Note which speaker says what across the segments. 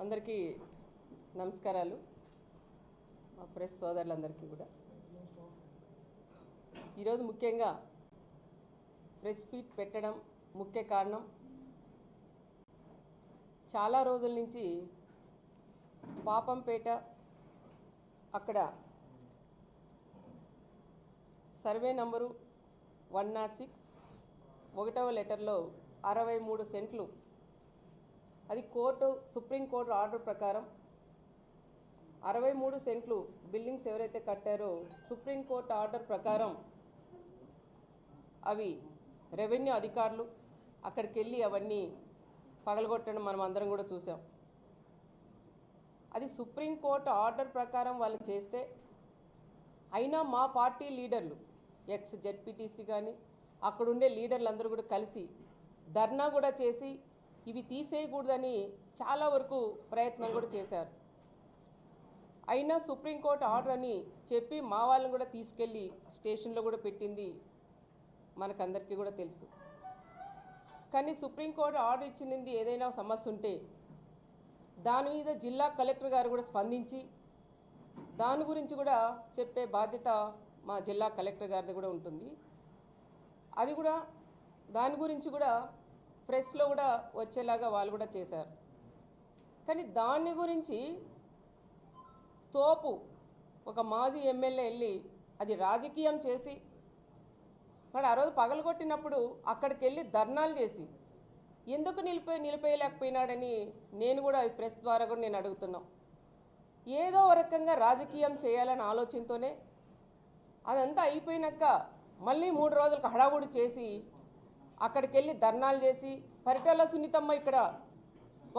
Speaker 1: అందరికీ నమస్కారాలు. మా ప్రెస్ సోదరులందరికీ కూడా ఈరోజు ముఖ్యంగా ప్రెస్ మీట్ పెట్టడం ముఖ్య కారణం, చాలా రోజుల నుంచి పాపంపేట అక్కడ సర్వే నంబరు 106 ఒకటవ లెటర్లో 63 సెంట్లు, అది సుప్రీంకోర్టు ఆర్డర్ ప్రకారం 63 సెంట్లు బిల్డింగ్స్ ఎవరైతే కట్టారో సుప్రీంకోర్టు ఆర్డర్ ప్రకారం అవి రెవెన్యూ అధికారులు అక్కడికి వెళ్ళి అవన్నీ పగలగొట్టడం మనం అందరం కూడా చూసాం. అది సుప్రీంకోర్టు ఆర్డర్ ప్రకారం వాళ్ళు చేస్తే అయినా మా పార్టీ లీడర్లు ఎక్స్ జెడ్పీటీసీ కానీ అక్కడుండే లీడర్లు అందరూ కూడా కలిసి ధర్నా కూడా చేసి ఇవి తీసేయకూడదని చాలా వరకు ప్రయత్నం కూడా చేశారు. అయినా సుప్రీంకోర్టు ఆర్డర్ అని చెప్పి మా వాళ్ళని కూడా తీసుకెళ్ళి స్టేషన్లో కూడా పెట్టింది మనకందరికీ కూడా తెలుసు. కానీ సుప్రీంకోర్టు ఆర్డర్ ఇచ్చింది ఏదైనా సమస్య ఉంటే దాని మీద జిల్లా కలెక్టర్ గారు కూడా స్పందించి దాని గురించి కూడా చెప్పే బాధ్యత మా జిల్లా కలెక్టర్ గారిది కూడా ఉంటుంది. అది కూడా దాని గురించి కూడా ప్రెస్లో కూడా వచ్చేలాగా వాళ్ళు కూడా చేశారు. కానీ దాని గురించి తోపు ఒక మాజీ ఎమ్మెల్యే వెళ్ళి అది రాజకీయం చేసి మరి ఆ రోజు పగలగొట్టినప్పుడు అక్కడికి వెళ్ళి ధర్నాలు చేసి ఎందుకు నిలిపేయలేకపోయినాడని నేను కూడా ఈ ప్రెస్ ద్వారా కూడా నేను అడుగుతున్నాం. ఏదో రకంగా రాజకీయం చేయాలని ఆలోచనతోనే అదంతా అయిపోయినాక మళ్ళీ 3 రోజులకు హడావుడి చేసి అక్కడికి వెళ్ళి ధర్నాలు చేసి పరిటాల సునీతమ్మ ఇక్కడ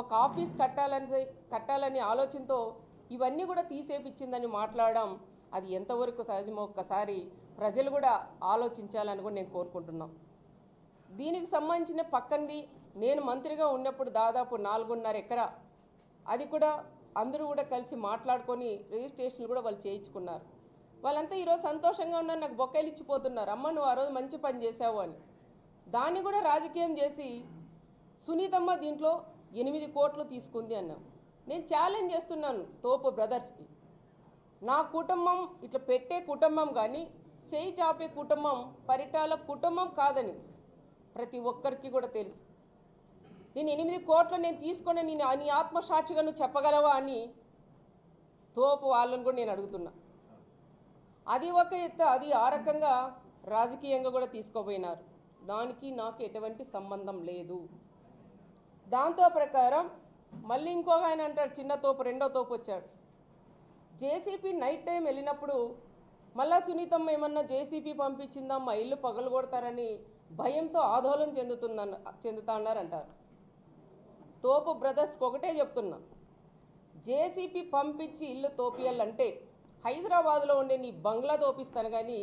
Speaker 1: ఒక ఆఫీస్ కట్టాలని ఆలోచనతో ఇవన్నీ కూడా తీసేపిచ్చిందని మాట్లాడడం అది ఎంతవరకు సహజమో ఒక్కసారి ప్రజలు కూడా ఆలోచించాలని కూడా నేను కోరుకుంటున్నాం. దీనికి సంబంధించిన పక్కంది నేను మంత్రిగా ఉన్నప్పుడు దాదాపు 4.5 ఎకరా, అది కూడా అందరూ కూడా కలిసి మాట్లాడుకొని రిజిస్ట్రేషన్లు కూడా వాళ్ళు చేయించుకున్నారు. వాళ్ళంతా ఈరోజు సంతోషంగా ఉన్నారు, నాకు బొక్కలు ఇచ్చిపోతున్నారు, అమ్మ నువ్వు ఆ రోజు మంచి పని చేసావు అని. దాన్ని కూడా రాజకీయం చేసి సునీతమ్మ దీంట్లో 8 కోట్లు తీసుకుంది అన్నాం. నేను ఛాలెంజ్ చేస్తున్నాను తోపు బ్రదర్స్కి, నా కుటుంబం ఇట్లా పెట్టే కుటుంబం కానీ చేయి చాపే కుటుంబం పరిటాల కుటుంబం కాదని ప్రతి ఒక్కరికి కూడా తెలుసు. నేను 8 కోట్లు నేను తీసుకొని నీ ఆత్మసాక్షిగా నువ్వు చెప్పగలవా అని తోపు వాళ్ళని కూడా నేను అడుగుతున్నా. అది ఒక ఎత్తు, అది ఆ రకంగా రాజకీయంగా కూడా తీసుకోపోయినారు. దానికి నాకు ఎటువంటి సంబంధం లేదు. దాంతో ప్రకారం మళ్ళీ ఇంకొక ఆయన అంటాడు, చిన్న తోపు రెండో తోపు వచ్చాడు. జేసీపీ నైట్ టైం వెళ్ళినప్పుడు మళ్ళా సునీతమ్మ ఏమన్నా జేసీపీ పంపించిందా మా ఇల్లు పగలగొడతారని భయంతో ఆందోళన చెందుతాన్నారంటారు. తోపు బ్రదర్స్కి ఒకటే చెప్తున్నా, జేసీపీ పంపించి ఇల్లు తోపియాలంటే హైదరాబాద్లో ఉండే నీ బంగ్లా తోపిస్తాను కానీ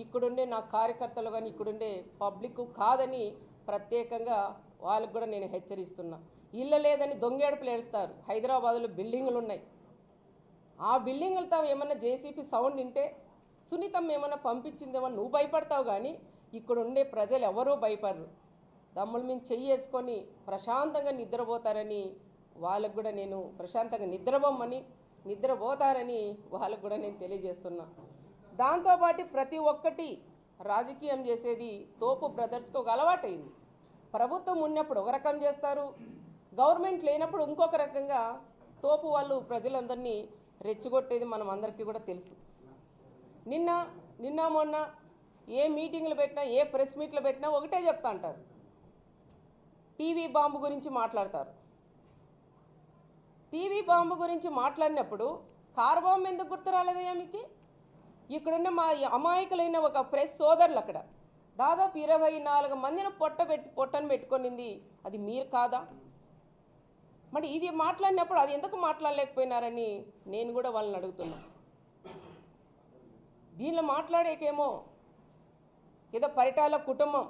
Speaker 1: ఇక్కడుండే నా కార్యకర్తలు కానీ ఇక్కడుండే పబ్లిక్ కాదని ప్రత్యేకంగా వాళ్ళకు కూడా నేను హెచ్చరిస్తున్నా. ఇల్లు లేదని దొంగేడుపులు ఏడుస్తారు. హైదరాబాద్లో బిల్డింగులు ఉన్నాయి, ఆ బిల్డింగులతో ఏమన్నా జేసీపీ సౌండ్ వింటే సునీతమ్మ ఏమన్నా పంపించిందేమో నువ్వు భయపడతావు కానీ ఇక్కడ ఉండే ప్రజలు ఎవరూ భయపడరు. దమ్ముల మీద చెయ్యేసుకొని ప్రశాంతంగా నిద్రపోతారని వాళ్ళకు కూడా నేను ప్రశాంతంగా నిద్రపోతారని వాళ్ళకు కూడా నేను తెలియజేస్తున్నా. దాంతోపాటు ప్రతి ఒక్కటి రాజకీయం చేసేది తోపు బ్రదర్స్కి ఒక అలవాటైంది. ప్రభుత్వం ఉన్నప్పుడు ఒక రకం చేస్తారు, గవర్నమెంట్ లేనప్పుడు ఇంకొక రకంగా తోపు వాళ్ళు ప్రజలందరినీ రెచ్చగొట్టేది మనం అందరికీ కూడా తెలుసు. నిన్న మొన్న ఏ మీటింగ్లు పెట్టినా ఏ ప్రెస్ మీట్లు పెట్టినా ఒకటే చెప్తా అంటారు, టీవీ బాంబు గురించి మాట్లాడతారు. టీవీ బాంబు గురించి మాట్లాడినప్పుడు కారు బాంబు ఎందుకు గుర్తు రాలేదయ్యా మీకు? ఇక్కడున్న మా అమాయకులైన ఒక ప్రెస్ సోదరులు అక్కడ దాదాపు 24 మందిని పొట్టను పెట్టుకొనింది, అది మీరు కాదా? మరి ఇది మాట్లాడినప్పుడు అది ఎందుకు మాట్లాడలేకపోయినారని నేను కూడా వాళ్ళని అడుగుతున్నా. దీనిలో మాట్లాడేకేమో ఏదో పరిటాల కుటుంబం